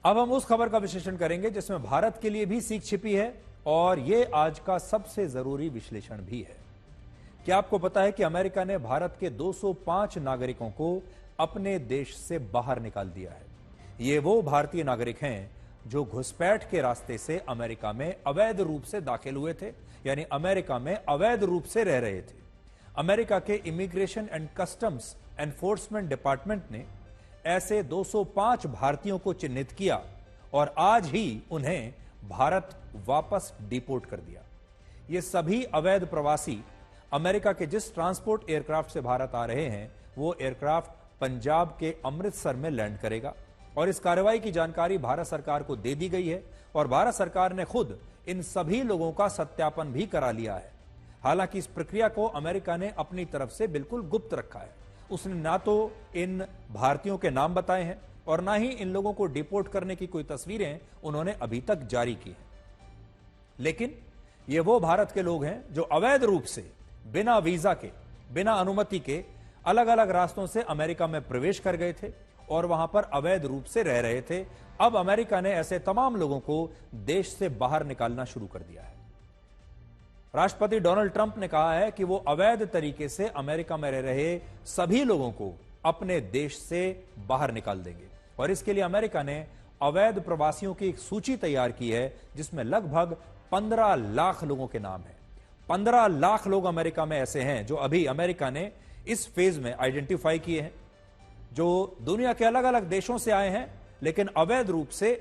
अब हम उस खबर का विश्लेषण करेंगे जिसमें भारत के लिए भी सीख छिपी है और यह आज का सबसे जरूरी विश्लेषण भी है। क्या आपको पता है कि अमेरिका ने भारत के 205 नागरिकों को अपने देश से बाहर निकाल दिया है। ये वो भारतीय नागरिक हैं जो घुसपैठ के रास्ते से अमेरिका में अवैध रूप से दाखिल हुए थे, यानी अमेरिका में अवैध रूप से रह रहे थे। अमेरिका के immigration and customs enforcement department ने ऐसे 205 भारतीयों को चिन्हित किया और आज ही उन्हें भारत वापस डिपोर्ट कर दिया। ये सभी अवैध प्रवासी अमेरिका के जिस ट्रांसपोर्ट एयरक्राफ्ट से भारत आ रहे हैं, वो एयरक्राफ्ट पंजाब के अमृतसर में लैंड करेगा और इस कार्रवाई की जानकारी भारत सरकार को दे दी गई है और भारत सरकार ने खुद इन सभी लोगों का सत्यापन भी करा लिया है। हालांकि इस प्रक्रिया को अमेरिका ने अपनी तरफ से बिल्कुल गुप्त रखा है। उसने ना तो इन भारतीयों के नाम बताए हैं और ना ही इन लोगों को डिपोर्ट करने की कोई तस्वीरें उन्होंने अभी तक जारी की हैं। लेकिन ये वो भारत के लोग हैं जो अवैध रूप से बिना वीजा के, बिना अनुमति के अलग अलग रास्तों से अमेरिका में प्रवेश कर गए थे और वहां पर अवैध रूप से रह रहे थे। अब अमेरिका ने ऐसे तमाम लोगों को देश से बाहर निकालना शुरू कर दिया है। राष्ट्रपति डोनाल्ड ट्रंप ने कहा है कि वो अवैध तरीके से अमेरिका में रह रहे सभी लोगों को अपने देश से बाहर निकाल देंगे और इसके लिए अमेरिका ने अवैध प्रवासियों की एक सूची तैयार की है जिसमें लगभग 15 लाख लोगों के नाम है। 15 लाख लोग अमेरिका में ऐसे हैं जो अभी अमेरिका ने इस फेज में आइडेंटिफाई किए हैं, जो दुनिया के अलग अलग देशों से आए हैं लेकिन अवैध रूप से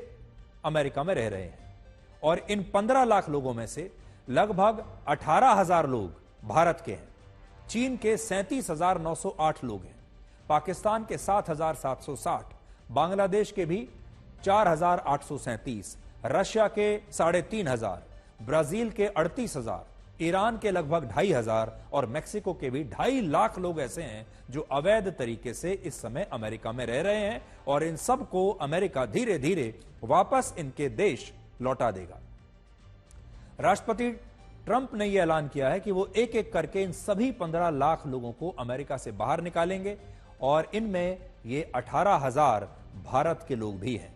अमेरिका में रह रहे हैं। और इन 15 लाख लोगों में से लगभग 18,000 लोग भारत के हैं, चीन के 37,908 लोग हैं, पाकिस्तान के 7,760, बांग्लादेश के भी 4,837, रशिया के 3,500, ब्राजील के 38,000, ईरान के लगभग 2,500 और मेक्सिको के भी 2.5 लाख लोग ऐसे हैं जो अवैध तरीके से इस समय अमेरिका में रह रहे हैं और इन सबको अमेरिका धीरे धीरे वापस इनके देश लौटा देगा। राष्ट्रपति ट्रंप ने यह ऐलान किया है कि वो एक एक करके इन सभी 15 लाख लोगों को अमेरिका से बाहर निकालेंगे और इनमें ये 18,000 भारत के लोग भी हैं।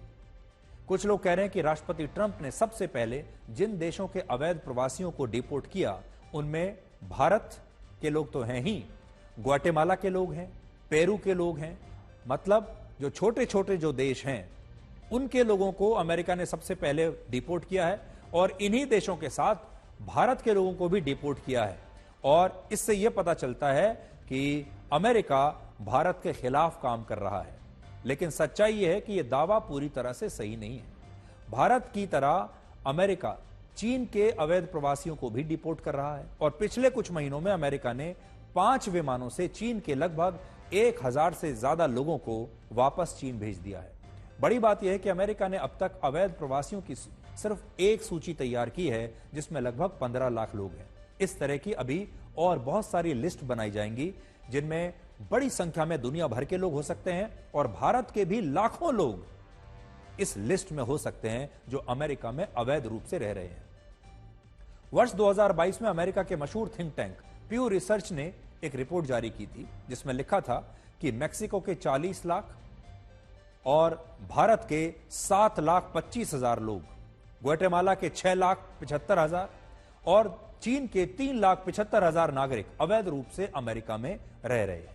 कुछ लोग कह रहे हैं कि राष्ट्रपति ट्रंप ने सबसे पहले जिन देशों के अवैध प्रवासियों को डिपोर्ट किया उनमें भारत के लोग तो हैं ही, ग्वाटेमाला के लोग हैं, पेरू के लोग हैं, मतलब जो छोटे छोटे जो देश हैं उनके लोगों को अमेरिका ने सबसे पहले डिपोर्ट किया है और इन्हीं देशों के साथ भारत के लोगों को भी डिपोर्ट किया है। और इससे यह पता चलता है कि अमेरिका भारत के खिलाफ काम कर रहा है, लेकिन सच्चाई यह है कि यह दावा पूरी तरह से सही नहीं है। भारत की तरह अमेरिका चीन के अवैध प्रवासियों को भी डिपोर्ट कर रहा है और पिछले कुछ महीनों में अमेरिका ने 5 विमानों से चीन के लगभग 1,000 से ज्यादा लोगों को वापस चीन भेज दिया है। बड़ी बात यह है कि अमेरिका ने अब तक अवैध प्रवासियों की सिर्फ एक सूची तैयार की है जिसमें लगभग 15 लाख लोग हैं। इस तरह की अभी और बहुत सारी लिस्ट बनाई जाएंगी जिनमें बड़ी संख्या में दुनिया भर के लोग हो सकते हैं और भारत के भी लाखों लोग इस लिस्ट में हो सकते हैं जो अमेरिका में अवैध रूप से रह रहे हैं। वर्ष 2022 में अमेरिका के मशहूर थिंक टैंक प्यू रिसर्च ने एक रिपोर्ट जारी की थी जिसमें लिखा था कि मेक्सिको के 40 लाख और भारत के 7,25,000 लोग, ग्वाटेमाला के 6,75,000 और चीन के 3,75,000 नागरिक अवैध रूप से अमेरिका में रह रहे हैं।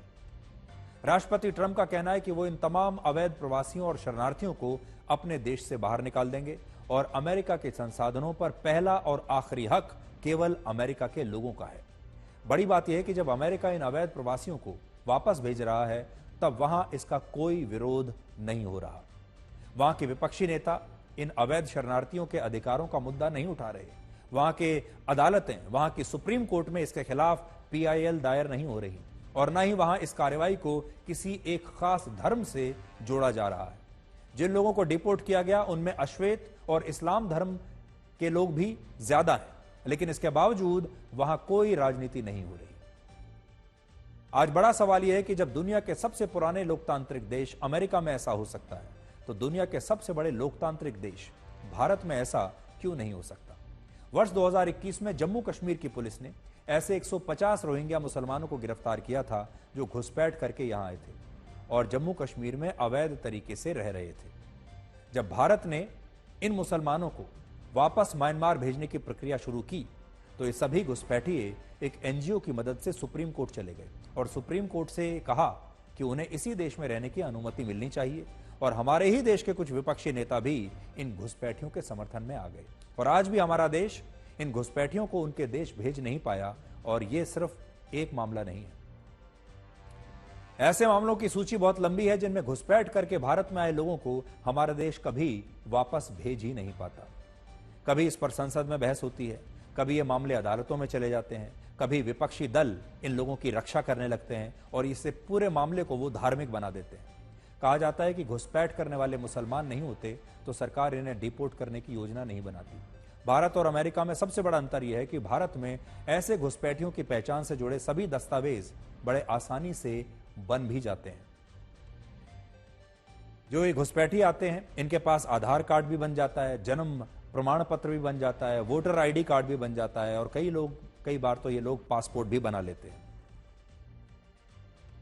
राष्ट्रपति ट्रंप का कहना है कि वो इन तमाम अवैध प्रवासियों और शरणार्थियों को अपने देश से बाहर निकाल देंगे और अमेरिका के संसाधनों पर पहला और आखिरी हक केवल अमेरिका के लोगों का है। बड़ी बात यह है कि जब अमेरिका इन अवैध प्रवासियों को वापस भेज रहा है तब वहां इसका कोई विरोध नहीं हो रहा। वहां के विपक्षी नेता इन अवैध शरणार्थियों के अधिकारों का मुद्दा नहीं उठा रहे। वहां के अदालतें, वहां की सुप्रीम कोर्ट में इसके खिलाफ PIL दायर नहीं हो रही और न ही वहां इस कार्रवाई को किसी एक खास धर्म से जोड़ा जा रहा है। जिन लोगों को डिपोर्ट किया गया उनमें अश्वेत और इस्लाम धर्म के लोग भी ज्यादा हैं, लेकिन इसके बावजूद वहां कोई राजनीति नहीं हो रही। आज बड़ा सवाल यह है कि जब दुनिया के सबसे पुराने लोकतांत्रिक देश अमेरिका में ऐसा हो सकता है तो दुनिया के सबसे बड़े लोकतांत्रिक देश भारत में ऐसा क्यों नहीं हो सकता। वर्ष 2021 में जम्मू कश्मीर की पुलिस ने ऐसे 150 रोहिंग्या मुसलमानों को गिरफ्तार किया था जो घुसपैठ करके यहां आए थे और जम्मू कश्मीर में अवैध तरीके से रह रहे थे। जब भारत ने इन मुसलमानों को वापस म्यांमार भेजने की प्रक्रिया शुरू की तो ये सभी घुसपैठिए एक एनजीओ की मदद से सुप्रीम कोर्ट चले गए और सुप्रीम कोर्ट से कहा कि उन्हें इसी देश में रहने की अनुमति मिलनी चाहिए। और हमारे ही देश के कुछ विपक्षी नेता भी इन घुसपैठियों के समर्थन में आ गए और आज भी हमारा देश इन घुसपैठियों को उनके देश भेज नहीं पाया। और यह सिर्फ एक मामला नहीं है, ऐसे मामलों की सूची बहुत लंबी है जिनमें घुसपैठ करके भारत में आए लोगों को हमारा देश कभी वापस भेज ही नहीं पाता। कभी इस पर संसद में बहस होती है, कभी ये मामले अदालतों में चले जाते हैं, कभी विपक्षी दल इन लोगों की रक्षा करने लगते हैं और इससे पूरे मामले को वो धार्मिक बना देते हैं। कहा जाता है कि घुसपैठ करने वाले मुसलमान नहीं होते तो सरकार इन्हें डिपोर्ट करने की योजना नहीं बनाती। भारत और अमेरिका में सबसे बड़ा अंतर यह है कि भारत में ऐसे घुसपैठियों की पहचान से जुड़े सभी दस्तावेज बड़े आसानी से बन भी जाते हैं। जो ये घुसपैठी आते हैं इनके पास आधार कार्ड भी बन जाता है, जन्म प्रमाण पत्र भी बन जाता है, वोटर आईडी कार्ड भी बन जाता है और कई बार तो ये लोग पासपोर्ट भी बना लेते हैं।